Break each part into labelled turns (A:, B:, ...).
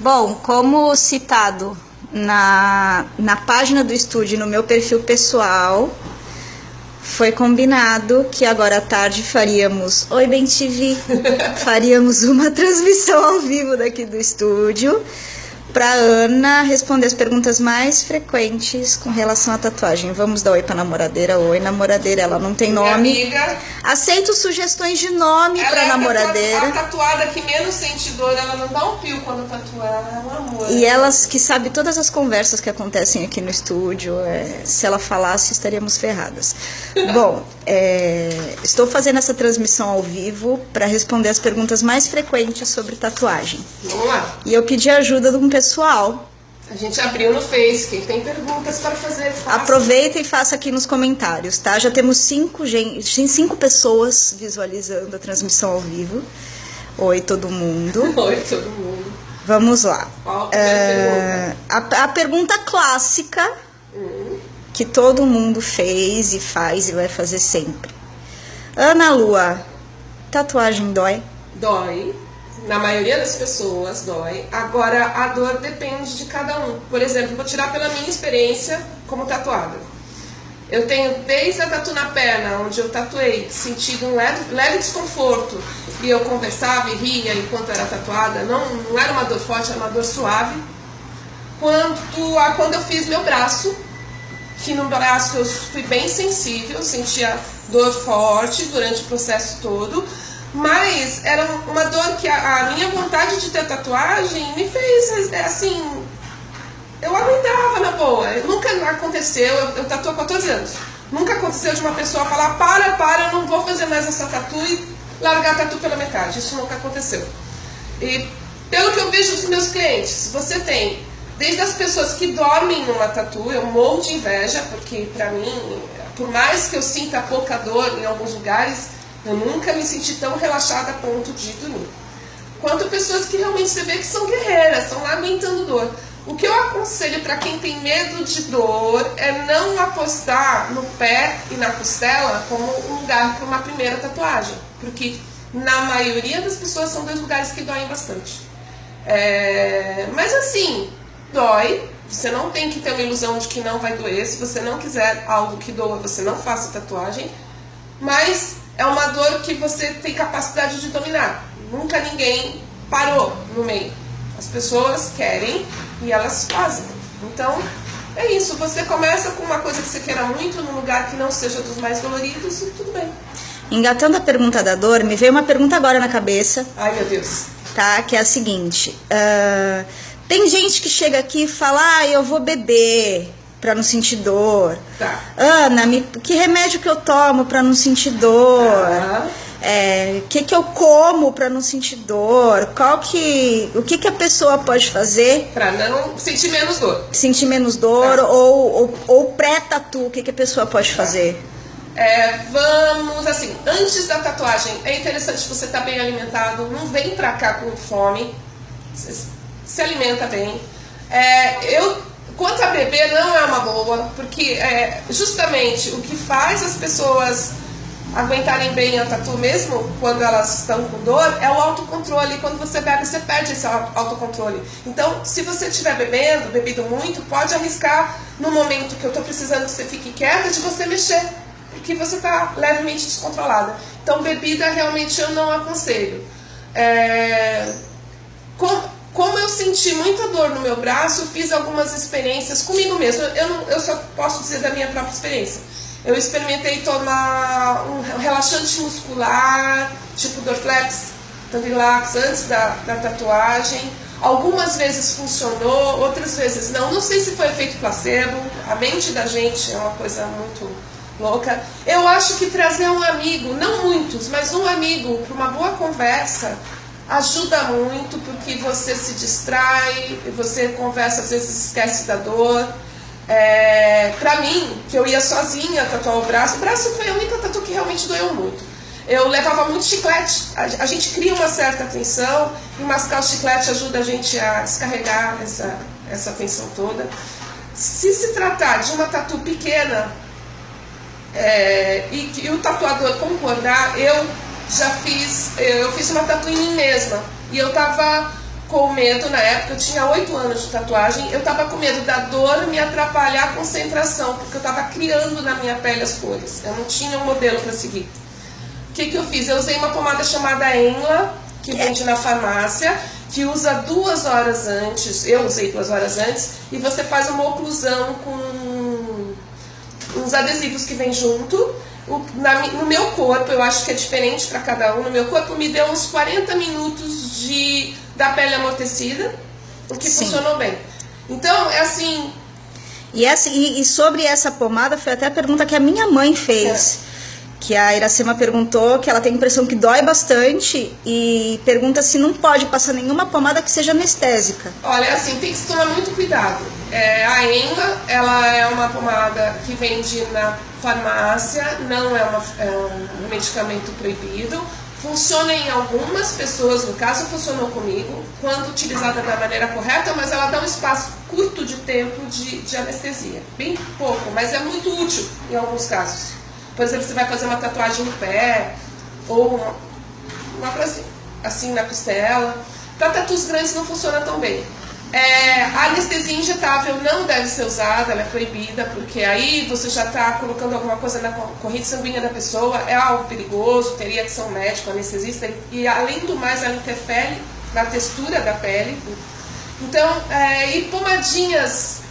A: Bom, como citado na página do estúdio, no meu perfil pessoal, foi combinado que agora à tarde faríamos... Oi, Bem TV! Faríamos uma transmissão ao vivo daqui do estúdio para Ana responder as perguntas mais frequentes com relação à tatuagem. Vamos dar oi pra namoradeira. Oi, namoradeira, ela não tem nome.
B: Amiga.
A: Aceito sugestões de nome pra namoradeira.
B: A tatuada que menos sente dor, ela não dá um pio quando tatua, ela é um amor.
A: E elas que sabem todas as conversas que acontecem aqui no estúdio, se ela falasse, estaríamos ferradas. Bom, estou fazendo essa transmissão ao vivo para responder as perguntas mais frequentes sobre tatuagem.
B: Vamos lá.
A: E eu pedi ajuda de um pessoal.
B: A gente abriu no Face, quem tem perguntas para fazer, faça.
A: Aproveita e faça aqui nos comentários, tá? Já temos 5 pessoas visualizando a transmissão ao vivo. Oi, todo mundo.
B: Oi, todo mundo.
A: Vamos lá.
B: Qual é
A: a pergunta clássica que todo mundo fez e faz e vai fazer sempre. Ana Lua, tatuagem dói?
B: Dói. Na maioria das pessoas dói. Agora, a dor depende de cada um. Por exemplo, vou tirar pela minha experiência como tatuada. Eu tenho desde a tatu na perna, onde eu tatuei, sentido um leve desconforto. E eu conversava e ria enquanto era tatuada. Não era uma dor forte, era uma dor suave. Quando eu fiz meu braço, que no braço eu fui bem sensível, sentia dor forte durante o processo todo. Mas era uma dor que a minha vontade de ter tatuagem me fez, assim, eu aguentava na boa. Nunca aconteceu, eu tatuo há 14 anos. Nunca aconteceu de uma pessoa falar, para, eu não vou fazer mais essa tatu e largar a tatu pela metade. Isso nunca aconteceu. E pelo que eu vejo dos meus clientes, você tem desde as pessoas que dormem numa tatu, eu morro de inveja, porque pra mim, por mais que eu sinta pouca dor em alguns lugares, eu nunca me senti tão relaxada a ponto de dormir. Quanto pessoas que realmente você vê que são guerreiras, estão lá aguentando dor. O que eu aconselho para quem tem medo de dor é não apostar no pé e na costela como um lugar para uma primeira tatuagem. Porque na maioria das pessoas são 2 lugares que doem bastante. Mas assim, dói. Você não tem que ter uma ilusão de que não vai doer. Se você não quiser algo que doa, você não faça tatuagem. Mas é uma dor que você tem capacidade de dominar. Nunca ninguém parou no meio. As pessoas querem e elas fazem. Então, é isso. Você começa com uma coisa que você queira muito, num lugar que não seja dos mais doloridos e tudo bem.
A: Engatando a pergunta da dor, me veio uma pergunta agora na cabeça.
B: Ai, meu Deus.
A: Tá, que é a seguinte. Tem gente que chega aqui e fala, eu vou beber pra não sentir dor.
B: Tá.
A: Ana, que remédio que eu tomo pra não sentir dor?
B: Tá.
A: Que eu como pra não sentir dor? O que a pessoa pode fazer
B: pra não sentir menos dor?
A: Sentir menos dor, tá. ou pré-tatu, o que a pessoa pode fazer?
B: Vamos, assim, antes da tatuagem, é interessante você estar bem alimentado, não vem pra cá com fome, se alimenta bem. Quanto a beber, não é uma boa, porque justamente o que faz as pessoas aguentarem bem a tatu, mesmo quando elas estão com dor, é o autocontrole. Quando você bebe, você perde esse autocontrole. Então, se você estiver bebido muito, pode arriscar no momento que eu estou precisando que você fique quieta, de você mexer, porque você está levemente descontrolada. Então, bebida realmente eu não aconselho. Como eu senti muita dor no meu braço, eu fiz algumas experiências comigo mesmo. Eu só posso dizer da minha própria experiência. Eu experimentei tomar um relaxante muscular, tipo Dorflex, Tandilax, antes da tatuagem. Algumas vezes funcionou, outras vezes não. Não sei se foi efeito placebo. A mente da gente é uma coisa muito louca. Eu acho que trazer um amigo, não muitos, mas um amigo para uma boa conversa ajuda muito, porque você se distrai, você conversa, às vezes esquece da dor. Pra mim, que eu ia sozinha tatuar o braço foi a única tatu que realmente doeu muito. Eu levava muito chiclete, a gente cria uma certa tensão, e mascar o chiclete ajuda a gente a descarregar essa tensão toda. Se tratar de uma tatu pequena, e o tatuador concordar, eu fiz uma tatu em mim mesma, e eu tava com medo na época, eu tinha 8 anos de tatuagem, eu tava com medo da dor me atrapalhar a concentração, porque eu tava criando na minha pele as cores, eu não tinha um modelo para seguir. O que eu fiz? Eu usei uma pomada chamada Enla, que vende na farmácia, que usa 2 horas antes, eu usei 2 horas antes, e você faz uma oclusão com uns adesivos que vem junto. No meu corpo, eu acho que é diferente para cada um, no meu corpo me deu uns 40 minutos da pele amortecida, o que funcionou bem. Então, é assim...
A: E sobre essa pomada, foi até a pergunta que a minha mãe fez. Que a Iracema perguntou, que ela tem a impressão que dói bastante e pergunta se não pode passar nenhuma pomada que seja anestésica.
B: Olha, assim, tem que se tomar muito cuidado. A Enla, ela é uma pomada que vende na farmácia, não é um medicamento proibido. Funciona em algumas pessoas, no caso funcionou comigo, quando utilizada da maneira correta, mas ela dá um espaço curto de tempo de anestesia. Bem pouco, mas é muito útil em alguns casos. Por exemplo, você vai fazer uma tatuagem no pé, ou uma assim na costela. Para tatus grandes não funciona tão bem. A anestesia injetável não deve ser usada, ela é proibida, porque aí você já está colocando alguma coisa na corrente sanguínea da pessoa, é algo perigoso, teria que ser um médico, anestesista, e além do mais ela interfere na textura da pele. Então, e pomadinhas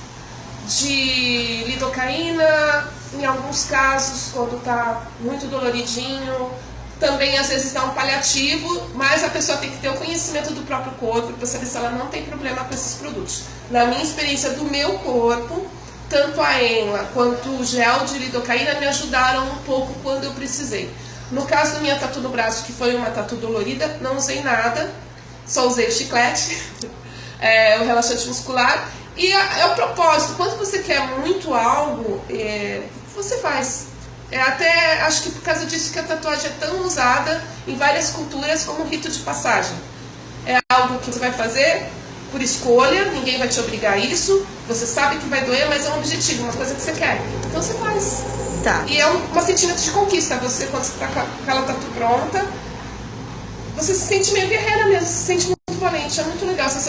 B: de lidocaína, em alguns casos, quando está muito doloridinho, também às vezes dá um paliativo, mas a pessoa tem que ter o conhecimento do próprio corpo para saber se ela não tem problema com esses produtos. Na minha experiência do meu corpo, tanto a Enla quanto o gel de lidocaína me ajudaram um pouco quando eu precisei. No caso da minha tatu no braço, que foi uma tatu dolorida, não usei nada, só usei o chiclete, o relaxante muscular. E é o propósito, quando você quer muito algo, você faz. Até acho que por causa disso que a tatuagem é tão usada em várias culturas como um rito de passagem. É algo que você vai fazer por escolha, ninguém vai te obrigar a isso, você sabe que vai doer, mas é um objetivo, uma coisa que você quer. Então você faz.
A: Tá.
B: E é uma sentimento de conquista. Você, quando você está com aquela tatu pronta, você se sente meio guerreira mesmo, se sente muito valente, é muito legal essa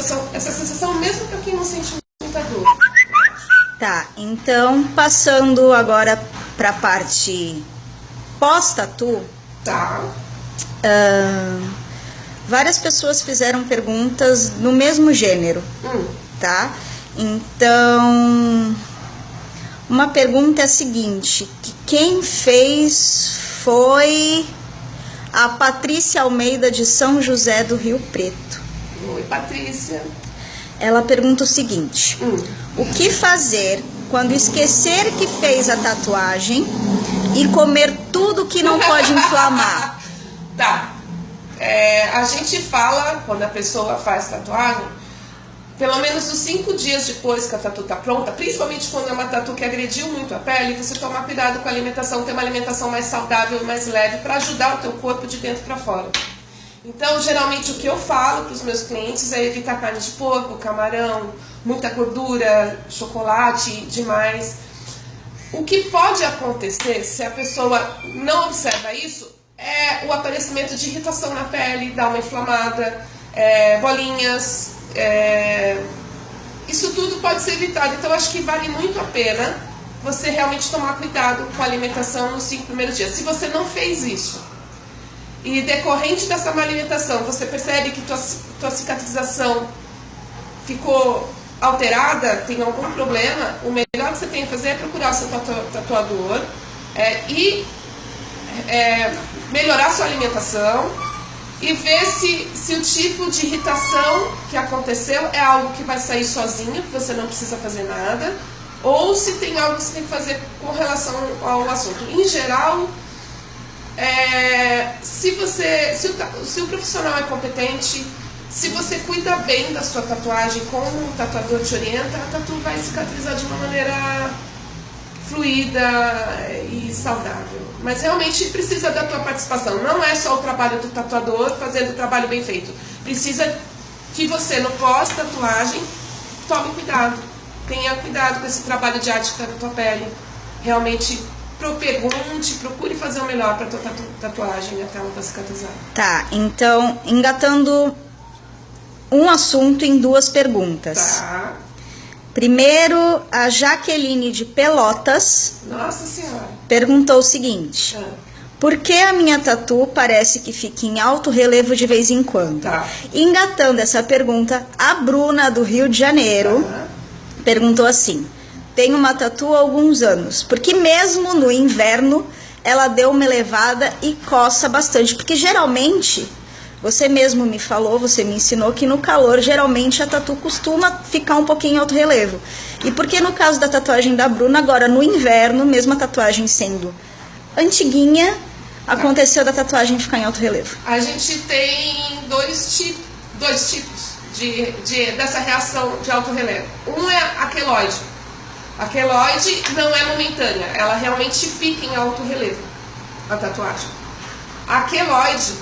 B: sensação mesmo para quem não sente muita dor.
A: Tá, então passando agora para a parte pós-tatu.
B: Tá.
A: Várias pessoas fizeram perguntas no mesmo gênero, tá? Então, uma pergunta é a seguinte, que quem fez foi a Patrícia Almeida de São José do Rio Preto.
B: Oi, Patrícia.
A: Ela pergunta o seguinte, o que fazer quando esquecer que fez a tatuagem e comer tudo que não pode inflamar?
B: Tá. A gente fala, quando a pessoa faz tatuagem, pelo menos os 5 dias depois que a tatu tá pronta, principalmente quando é uma tatu que agrediu muito a pele, você tomar cuidado com a alimentação, ter uma alimentação mais saudável e mais leve para ajudar o teu corpo de dentro para fora. Então, geralmente o que eu falo para os meus clientes é evitar carne de porco, camarão, muita gordura, chocolate demais. O que pode acontecer se a pessoa não observa isso é o aparecimento de irritação na pele, dar uma inflamada, bolinhas, isso tudo pode ser evitado. Então acho que vale muito a pena você realmente tomar cuidado com a alimentação nos 5 primeiros dias. Se você não fez isso e decorrente dessa má alimentação você percebe que tua cicatrização ficou alterada, tem algum problema, o melhor que você tem a fazer é procurar o seu tatuador e melhorar sua alimentação e ver se o tipo de irritação que aconteceu é algo que vai sair sozinho, que você não precisa fazer nada, ou se tem algo que você tem que fazer com relação ao assunto. Em geral, se o profissional é competente, se você cuida bem da sua tatuagem, como o tatuador te orienta, a tatu vai cicatrizar de uma maneira fluida e saudável. Mas realmente precisa da tua participação. Não é só o trabalho do tatuador fazendo o trabalho bem feito. Precisa que você, no pós-tatuagem, tome cuidado. Tenha cuidado com esse trabalho de arte da tua pele. Realmente pergunte, procure fazer o melhor para a tua tatuagem até ela estar cicatrizada.
A: Tá, então, engatando um assunto em 2 perguntas.
B: Tá.
A: Primeiro, a Jaqueline de Pelotas
B: Nossa Senhora.
A: perguntou o seguinte: por que a minha tatu parece que fica em alto relevo de vez em quando?
B: Tá.
A: Engatando essa pergunta, a Bruna do Rio de Janeiro perguntou assim: tenho uma tatu há alguns anos, porque mesmo no inverno ela deu uma elevada e coça bastante, porque geralmente, você mesmo me falou, você me ensinou que no calor geralmente a tatu costuma ficar um pouquinho em alto relevo. E por que no caso da tatuagem da Bruna, agora no inverno, mesmo a tatuagem sendo antiguinha, aconteceu da tatuagem ficar em alto relevo?
B: A gente tem dois tipos dessa reação de alto relevo. Um é a queloide. A queloide não é momentânea, ela realmente fica em alto relevo, a tatuagem. A queloide,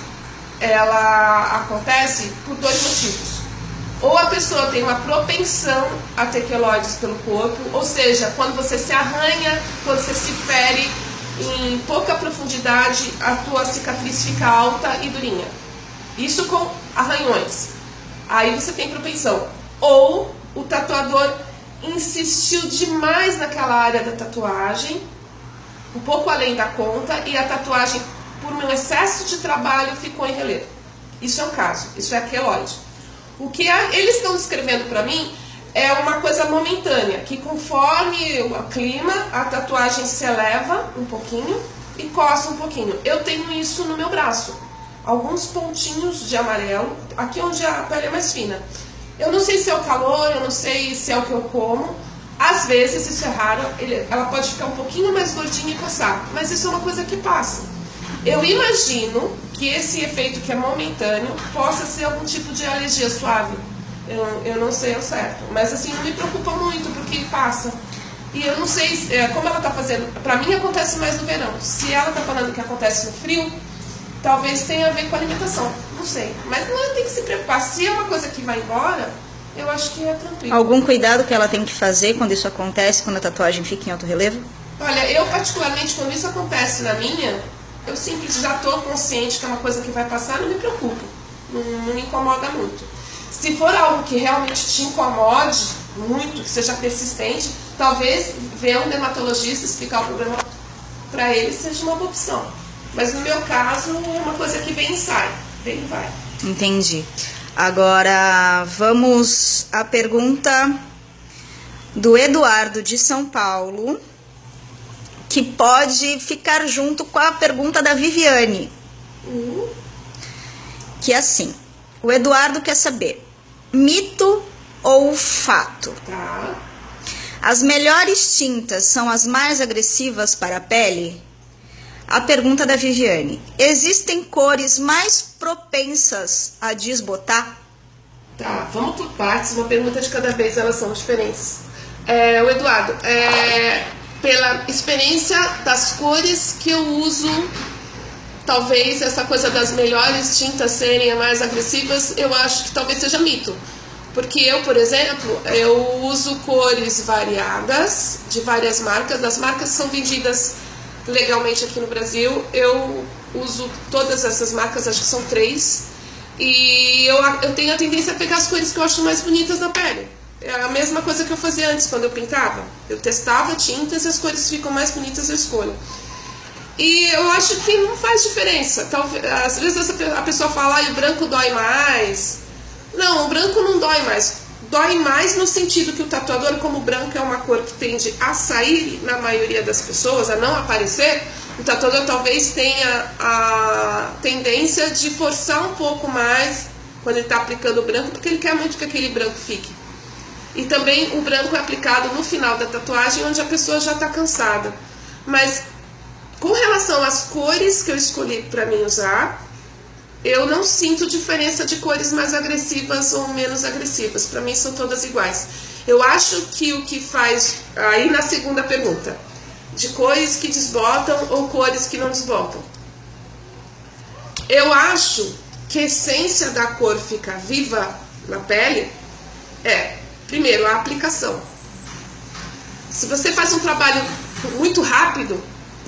B: ela acontece por 2 motivos. Ou a pessoa tem uma propensão a ter queloides pelo corpo, ou seja, quando você se arranha, quando você se fere em pouca profundidade, a tua cicatriz fica alta e durinha. Isso com arranhões. Aí você tem propensão. Ou o tatuador insistiu demais naquela área da tatuagem, um pouco além da conta, e a tatuagem, por um excesso de trabalho, ficou em relevo. Isso é um caso, isso é a queloide. O que eles estão descrevendo para mim é uma coisa momentânea, que conforme o clima, a tatuagem se eleva um pouquinho e coça um pouquinho. Eu tenho isso no meu braço, alguns pontinhos de amarelo, aqui onde a pele é mais fina. Eu não sei se é o calor, eu não sei se é o que eu como. Às vezes, isso é raro, ela pode ficar um pouquinho mais gordinha e coçar, mas isso é uma coisa que passa. Eu imagino que esse efeito que é momentâneo possa ser algum tipo de alergia suave. Eu não sei ao certo, mas assim, não me preocupa muito, porque passa. E eu não sei como ela está fazendo. Para mim acontece mais no verão. Se ela está falando que acontece no frio, talvez tenha a ver com a alimentação. Não sei, mas não tem que se preocupar. Se é uma coisa que vai embora, eu acho que é tranquilo.
A: Algum cuidado que ela tem que fazer quando isso acontece, quando a tatuagem fica em alto relevo?
B: Olha, eu particularmente, quando isso acontece na minha, eu simplesmente já estou consciente que é uma coisa que vai passar, não me preocupo. Não me incomoda muito. Se for algo que realmente te incomode muito, que seja persistente, talvez ver um dermatologista explicar o problema para ele seja uma boa opção. Mas no meu caso, é uma coisa que vem e sai. Vem e vai.
A: Entendi. Agora, vamos à pergunta do Eduardo de São Paulo, que pode ficar junto com a pergunta da Viviane. Que é assim, o Eduardo quer saber, mito ou fato?
B: Tá.
A: As melhores tintas são as mais agressivas para a pele? A pergunta da Viviane, existem cores mais propensas a desbotar?
B: Tá, vamos por partes, uma pergunta de cada vez, elas são diferentes. O Eduardo, pela experiência das cores que eu uso, talvez essa coisa das melhores tintas serem as mais agressivas, eu acho que talvez seja mito. Porque eu, por exemplo, eu uso cores variadas, de várias marcas. As marcas são vendidas legalmente aqui no Brasil. Eu uso todas essas marcas, acho que são 3. E eu tenho a tendência a pegar as cores que eu acho mais bonitas na pele. É a mesma coisa que eu fazia antes, quando eu pintava. Eu testava tintas e as cores ficam mais bonitas, eu escolho. E eu acho que não faz diferença. Talvez, às vezes a pessoa fala, o branco dói mais. Não, o branco não dói mais. Dói mais no sentido que o tatuador, como o branco é uma cor que tende a sair na maioria das pessoas, a não aparecer, o tatuador talvez tenha a tendência de forçar um pouco mais quando ele está aplicando o branco, porque ele quer muito que aquele branco fique. E também o branco é aplicado no final da tatuagem, onde a pessoa já está cansada. Mas com relação às cores que eu escolhi para mim usar, eu não sinto diferença de cores mais agressivas ou menos agressivas. Para mim são todas iguais. Eu acho que o que faz, aí na segunda pergunta, de cores que desbotam ou cores que não desbotam. Eu acho que a essência da cor ficar viva na pele primeiro, a aplicação. Se você faz um trabalho muito rápido,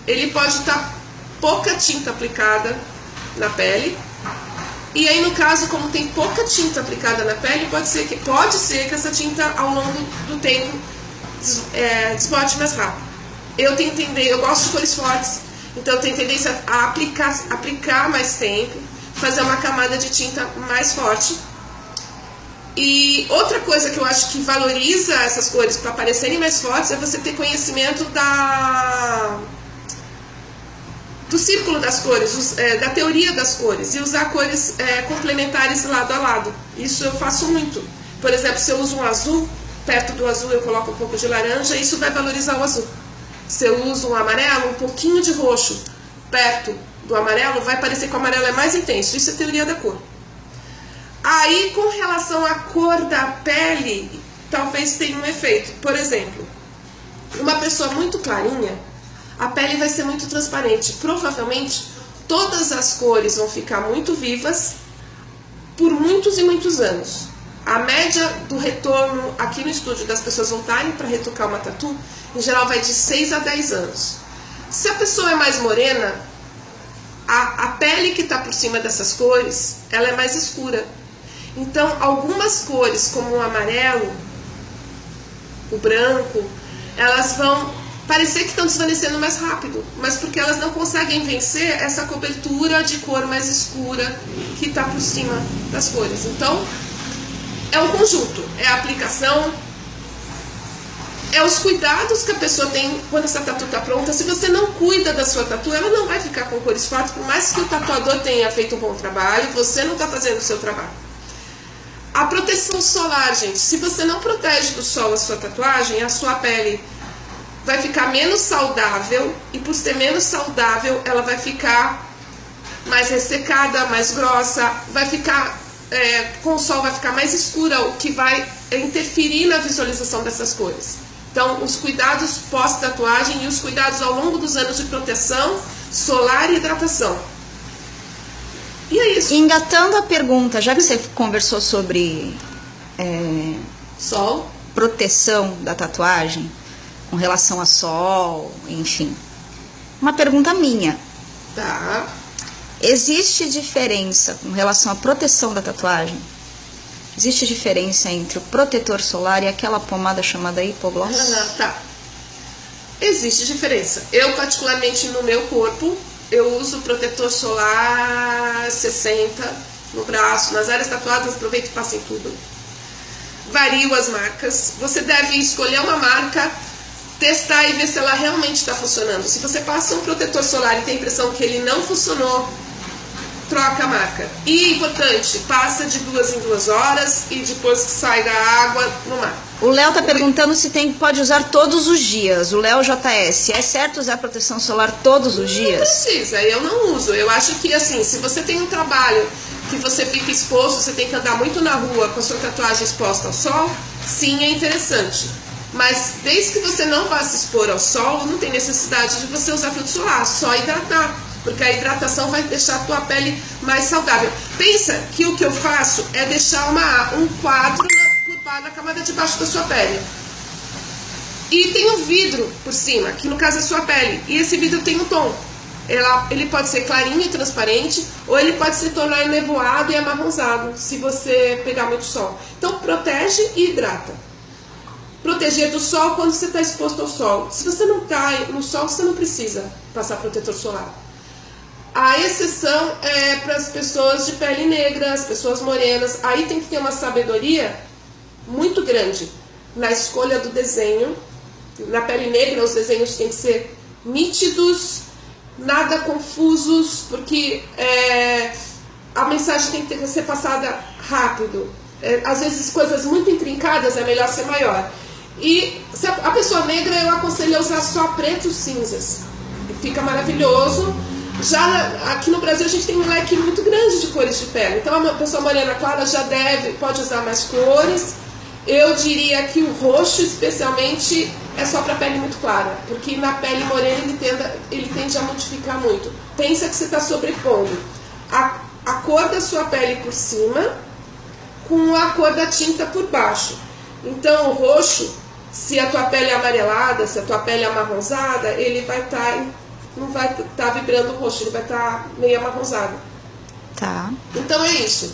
B: ele pode estar pouca tinta aplicada na pele, E aí, no caso, como tem pouca tinta aplicada na pele, pode ser que essa tinta, ao longo do tempo, desbote mais rápido. Eu gosto de cores fortes, então eu tenho tendência a aplicar mais tempo, fazer uma camada de tinta mais forte. E outra coisa que eu acho que valoriza essas cores para parecerem mais fortes é você ter conhecimento do círculo das cores, da teoria das cores, e usar cores complementares lado a lado. Isso eu faço muito. Por exemplo, se eu uso um azul, perto do azul eu coloco um pouco de laranja, isso vai valorizar o azul. Se eu uso um amarelo, um pouquinho de roxo perto do amarelo, vai parecer que o amarelo é mais intenso. Isso é teoria da cor. Aí, com relação à cor da pele, talvez tenha um efeito. Por exemplo, uma pessoa muito clarinha, a pele vai ser muito transparente. Provavelmente, todas as cores vão ficar muito vivas por muitos e muitos anos. A média do retorno aqui no estúdio das pessoas voltarem para retocar uma tatu, em geral, vai de 6 a 10 anos. Se a pessoa é mais morena, a pele que está por cima dessas cores, ela é mais escura. Então, algumas cores, como o amarelo, o branco, elas vão parecer que estão desvanecendo mais rápido, mas porque elas não conseguem vencer essa cobertura de cor mais escura que está por cima das cores. Então, é um conjunto, é a aplicação, é os cuidados que a pessoa tem quando essa tatu está pronta. Se você não cuida da sua tatu, ela não vai ficar com cores fortes, por mais que o tatuador tenha feito um bom trabalho, você não está fazendo o seu trabalho. A proteção solar, gente, se você não protege do sol a sua tatuagem, a sua pele vai ficar menos saudável, e por ser menos saudável, ela vai ficar mais ressecada, mais grossa, vai ficar, com o sol vai ficar mais escura, o que vai interferir na visualização dessas cores. Então, os cuidados pós-tatuagem e os cuidados ao longo dos anos de proteção solar e hidratação. E é isso.
A: Engatando a pergunta, já que você conversou sobre
B: sol,
A: proteção da tatuagem, com relação a sol, enfim. Uma pergunta minha.
B: Tá.
A: Existe diferença com relação à proteção da tatuagem? Existe diferença entre o protetor solar e aquela pomada chamada hipogloss?
B: Tá. Existe diferença. Eu, particularmente, no meu corpo, eu uso protetor solar 60 no braço, nas áreas tatuadas, aproveito e passo em tudo. Vario as marcas. Você deve escolher uma marca, testar e ver se ela realmente está funcionando. Se você passa um protetor solar e tem a impressão que ele não funcionou, troca a marca. E, importante, passa de 2 em 2 horas e depois que sai da água, no mar.
A: O Léo tá perguntando se pode usar todos os dias. O Léo JS, é certo usar proteção solar todos os dias?
B: Não precisa, eu não uso. Eu acho que, assim, se você tem um trabalho que você fica exposto, você tem que andar muito na rua com a sua tatuagem exposta ao sol, sim, é interessante. Mas desde que você não vá se expor ao sol, não tem necessidade de você usar filtro solar, só hidratar. Porque a hidratação vai deixar a tua pele mais saudável. Pensa que o que eu faço é deixar um quadro na camada de baixo da sua pele. E tem um vidro por cima, que no caso é a sua pele. E esse vidro tem um tom. Ele pode ser clarinho e transparente, ou ele pode se tornar enevoado e amarronzado, se você pegar muito sol. Então protege e hidrata. Proteger do sol quando você está exposto ao sol. Se você não está no sol, você não precisa passar protetor solar. A exceção é para as pessoas de pele negra, as pessoas morenas. Aí tem que ter uma sabedoria muito grande na escolha do desenho. Na pele negra, os desenhos têm que ser nítidos, nada confusos, porque a mensagem tem que ser passada rápido. Às vezes, coisas muito intrincadas é melhor ser maior. E se a pessoa negra, eu aconselho a usar só pretos cinzas. Fica maravilhoso. Já aqui no Brasil a gente tem um leque muito grande de cores de pele. Então a pessoa morena clara já pode usar mais cores. Eu diria que o roxo especialmente é só para pele muito clara, porque na pele morena ele tende a modificar muito. Pensa que você está sobrepondo a cor da sua pele por cima com a cor da tinta por baixo. Então o roxo, se a tua pele é amarelada, se a tua pele é amarronzada, ele vai não vai estar vibrando roxo, ele vai estar meio amarronzado.
A: Tá.
B: Então é isso.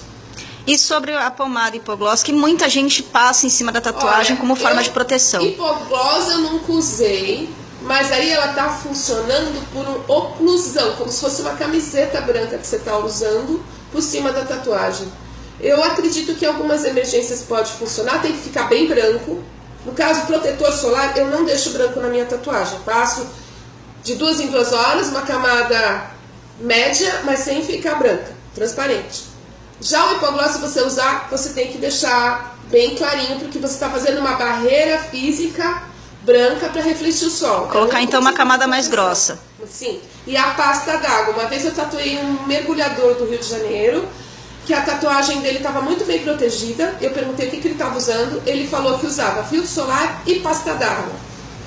A: E sobre a pomada hipoglós, que muita gente passa em cima da tatuagem como forma de proteção.
B: Hipoglós eu nunca usei, mas aí ela tá funcionando por uma oclusão, como se fosse uma camiseta branca que você tá usando por cima da tatuagem. Eu acredito que em algumas emergências pode funcionar, tem que ficar bem branco. No caso, protetor solar, eu não deixo branco na minha tatuagem. Passo de 2 em 2 horas, uma camada média, mas sem ficar branca, transparente. Já o hipoglós, se você usar, você tem que deixar bem clarinho, porque você está fazendo uma barreira física branca para refletir o sol.
A: Colocar então uma camada mais grossa.
B: Sim. E a pasta d'água. Uma vez eu tatuei um mergulhador do Rio de Janeiro, que a tatuagem dele estava muito bem protegida. Eu perguntei o que ele estava usando. Ele falou que usava filtro solar e pasta d'água.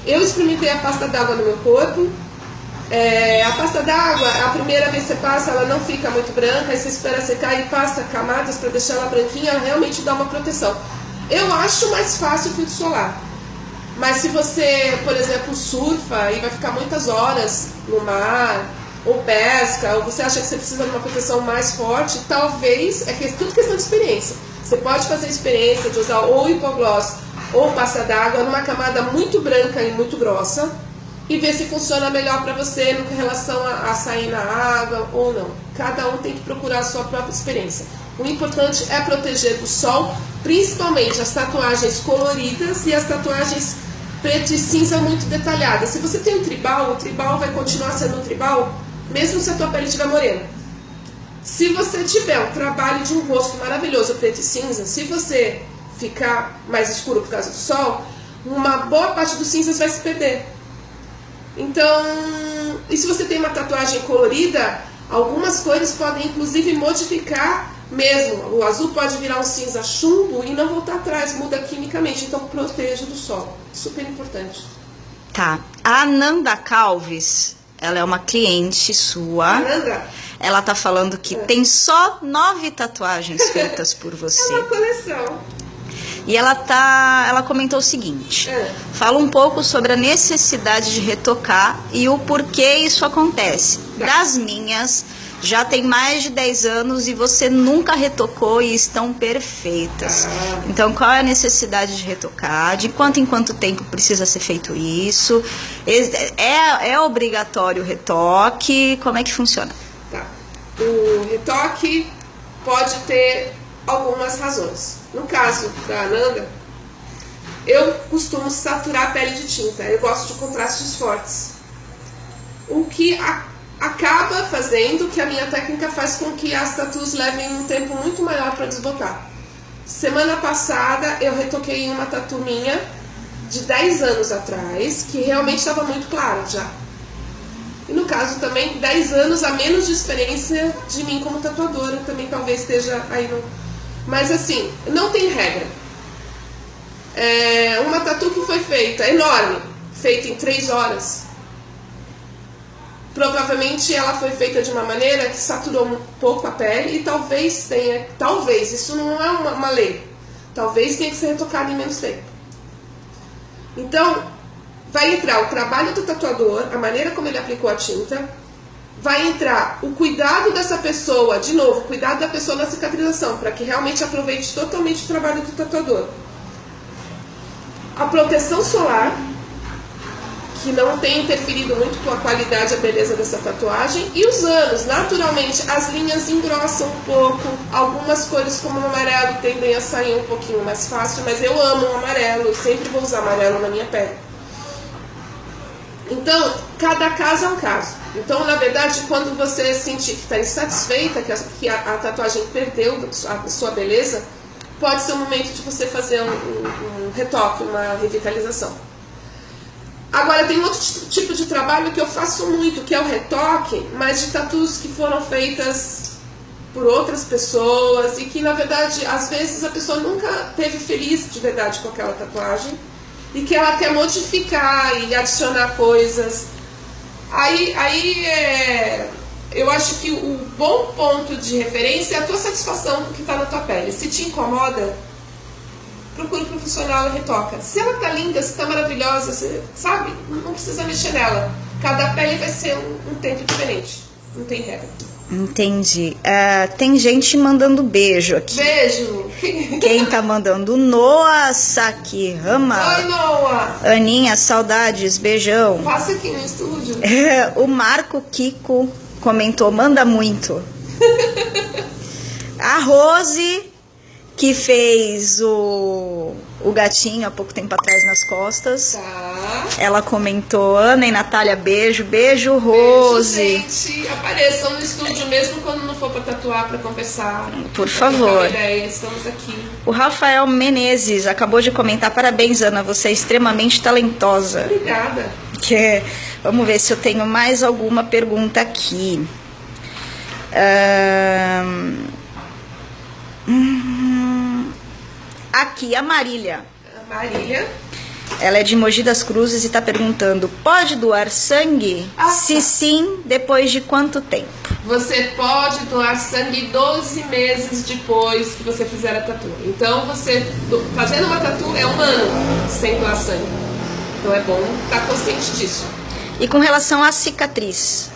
B: Eu experimentei a pasta d'água no meu corpo. A pasta d'água, a primeira vez que você passa, ela não fica muito branca, aí você espera secar e passa camadas para deixar ela branquinha, ela realmente dá uma proteção. Eu acho mais fácil o filtro solar. Mas se você, por exemplo, surfa e vai ficar muitas horas no mar, ou pesca, ou você acha que você precisa de uma proteção mais forte, talvez, tudo questão de experiência. Você pode fazer a experiência de usar ou hipoglós ou pasta d'água numa camada muito branca e muito grossa, e ver se funciona melhor para você em relação a sair na água ou não. Cada um tem que procurar a sua própria experiência. O importante é proteger do sol, principalmente as tatuagens coloridas e as tatuagens preto e cinza muito detalhadas. Se você tem um tribal, o tribal vai continuar sendo um tribal, mesmo se a tua pele estiver morena. Se você tiver um trabalho de um rosto maravilhoso preto e cinza, se você ficar mais escuro por causa do sol, uma boa parte dos cinzas vai se perder. Então, e se você tem uma tatuagem colorida, algumas cores podem inclusive modificar mesmo. O azul pode virar um cinza chumbo e não voltar atrás, muda quimicamente. Então, proteja do sol. Super importante.
A: Tá. A Ananda Calves, ela é uma cliente sua.
B: Ananda?
A: Ela tá falando que tem só 9 tatuagens feitas por você.
B: É uma coleção.
A: E ela comentou o seguinte: fala um pouco sobre a necessidade de retocar e o porquê isso acontece. Das minhas, já tem mais de 10 anos e você nunca retocou e estão perfeitas. Então, qual é a necessidade de retocar? De quanto em quanto tempo precisa ser feito isso? É obrigatório o retoque? Como é que funciona?
B: Tá. O retoque pode ter algumas razões. No caso da Ananda, eu costumo saturar a pele de tinta. Eu gosto de contrastes fortes. O que acaba fazendo que a minha técnica faz com que as tatus levem um tempo muito maior para desbotar. Semana passada eu retoquei uma tatu minha de 10 anos atrás, que realmente estava muito clara já. E no caso também, 10 anos a menos de experiência de mim como tatuadora, também talvez esteja aí no... Mas assim, não tem regra. Uma tatu que foi feita, enorme, feita em 3 horas, provavelmente ela foi feita de uma maneira que saturou um pouco a pele e talvez tenha, isso não é uma lei, talvez tenha que ser retocada em menos tempo. Então, vai entrar o trabalho do tatuador, a maneira como ele aplicou a tinta, vai entrar o cuidado dessa pessoa, de novo, o cuidado da pessoa na cicatrização, para que realmente aproveite totalmente o trabalho do tatuador. A proteção solar, que não tem interferido muito com a qualidade e a beleza dessa tatuagem, e os anos, naturalmente, as linhas engrossam um pouco, algumas cores como o amarelo tendem a sair um pouquinho mais fácil, mas eu amo o amarelo, eu sempre vou usar amarelo na minha pele. Então, cada caso é um caso. Então, na verdade, quando você sentir que está insatisfeita, que a tatuagem perdeu a sua beleza, pode ser o momento de você fazer um retoque, uma revitalização. Agora, tem outro tipo de trabalho que eu faço muito, que é o retoque, mas de tatus que foram feitas por outras pessoas e que, na verdade, às vezes a pessoa nunca teve feliz de verdade com aquela tatuagem e que ela quer modificar e adicionar coisas. Eu acho que o bom ponto de referência é a tua satisfação com o que está na tua pele. Se te incomoda, procura um profissional e retoca. Se ela tá linda, se tá maravilhosa, você, sabe? Não precisa mexer nela. Cada pele vai ser um tempo diferente. Não tem regra.
A: Entendi. Tem gente mandando beijo aqui.
B: Beijo!
A: Quem tá mandando? Noah Sakihama.
B: Oi, Noah!
A: Aninha, saudades, beijão.
B: Passa aqui no estúdio.
A: O Marco Kiko comentou, manda muito. A Rose, que fez o gatinho há pouco tempo atrás nas costas.
B: Tá.
A: Ela comentou, Ana e Natália, beijo. Beijo, Rose.
B: Beijo, gente. Apareçam no estúdio mesmo quando não for pra tatuar, pra conversar.
A: Por favor.
B: Ideia. Estamos aqui.
A: O Rafael Menezes acabou de comentar, parabéns, Ana, você é extremamente talentosa.
B: Obrigada.
A: Vamos ver se eu tenho mais alguma pergunta aqui. Aqui, a Marília.
B: A Marília.
A: Ela é de Mogi das Cruzes e está perguntando, pode doar sangue? Se sim, depois de quanto tempo?
B: Você pode doar sangue 12 meses depois que você fizer a tatu. Então, você fazendo uma tatu é 1 ano sem doar sangue. Então, é bom estar consciente disso.
A: E com relação à cicatriz?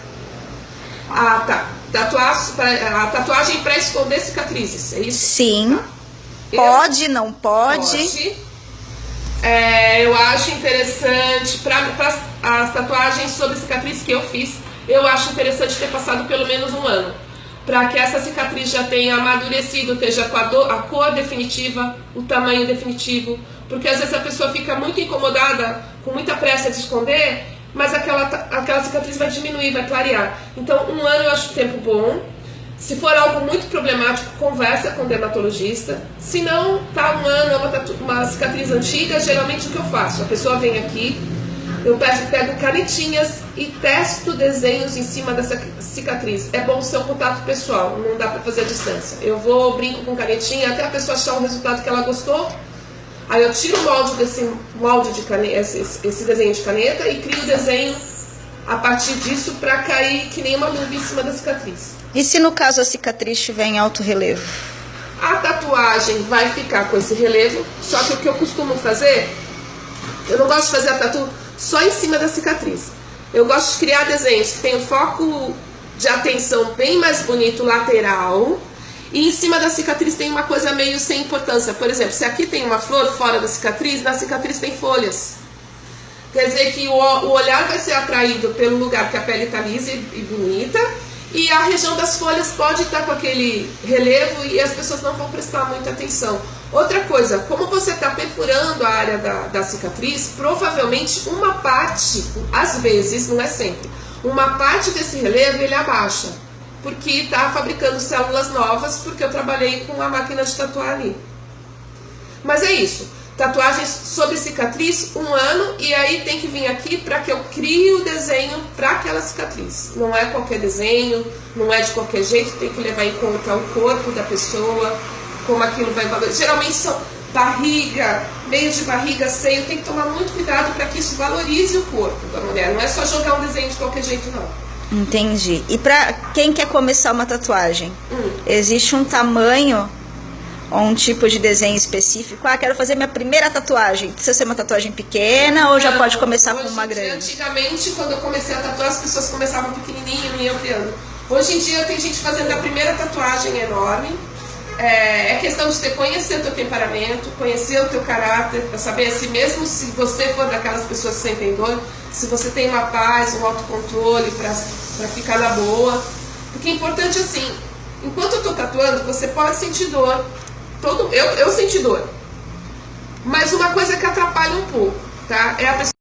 B: Tá. A tatuagem para esconder cicatrizes, é isso?
A: Sim. Tá. Pode, não pode?
B: Pode. Eu acho interessante, para as tatuagens sobre cicatriz que eu fiz, eu acho interessante ter passado pelo menos 1 ano. Para que essa cicatriz já tenha amadurecido, esteja com a cor definitiva, o tamanho definitivo. Porque às vezes a pessoa fica muito incomodada, com muita pressa de esconder, mas aquela cicatriz vai diminuir, vai clarear. Então 1 ano eu acho tempo bom. Se for algo muito problemático, conversa com o dermatologista. Se não, tá 1 ano, é uma cicatriz antiga, geralmente o que eu faço? A pessoa vem aqui, eu pego canetinhas e testo desenhos em cima dessa cicatriz. É bom ser um contato pessoal, não dá pra fazer à distância. Eu brinco com canetinha até a pessoa achar um resultado que ela gostou. Aí eu tiro o molde desse molde de caneta, esse desenho de caneta e crio o desenho a partir disso para cair que nem uma luva em cima da cicatriz.
A: E se no caso a cicatriz estiver em alto relevo?
B: A tatuagem vai ficar com esse relevo, só que o que eu costumo fazer, eu não gosto de fazer a tatu só em cima da cicatriz. Eu gosto de criar desenhos que tenham foco de atenção bem mais bonito lateral, e em cima da cicatriz tem uma coisa meio sem importância. Por exemplo, se aqui tem uma flor fora da cicatriz, na cicatriz tem folhas. Quer dizer que o olhar vai ser atraído pelo lugar que a pele está lisa e bonita, e a região das folhas pode estar com aquele relevo e as pessoas não vão prestar muita atenção. Outra coisa, como você está perfurando a área da cicatriz, provavelmente uma parte, às vezes, não é sempre, uma parte desse relevo ele abaixa, porque está fabricando células novas, porque eu trabalhei com a máquina de tatuar ali. Mas é isso. Tatuagens sobre cicatriz, 1 ano, e aí tem que vir aqui para que eu crie o desenho para aquela cicatriz. Não é qualquer desenho, não é de qualquer jeito, tem que levar em conta o corpo da pessoa, como aquilo vai valorizar. Geralmente são barriga, meio de barriga, seio, tem que tomar muito cuidado para que isso valorize o corpo da mulher. Não é só jogar um desenho de qualquer jeito, não.
A: Entendi. E para quem quer começar uma tatuagem, existe um tamanho ou um tipo de desenho específico? Quero fazer minha primeira tatuagem. Precisa ser uma tatuagem pequena ou já pode começar com uma grande?
B: Antigamente, quando eu comecei a tatuar, as pessoas começavam pequenininho e eu criando. Hoje em dia tem gente fazendo a primeira tatuagem enorme. É questão de você conhecer o teu temperamento, conhecer o teu caráter, para saber se mesmo se você for daquelas pessoas que sentem dor, se você tem uma paz, um autocontrole para ficar na boa. Porque é importante assim, enquanto eu estou tatuando, você pode sentir dor. Eu senti dor. Mas uma coisa que atrapalha um pouco, tá? É a pessoa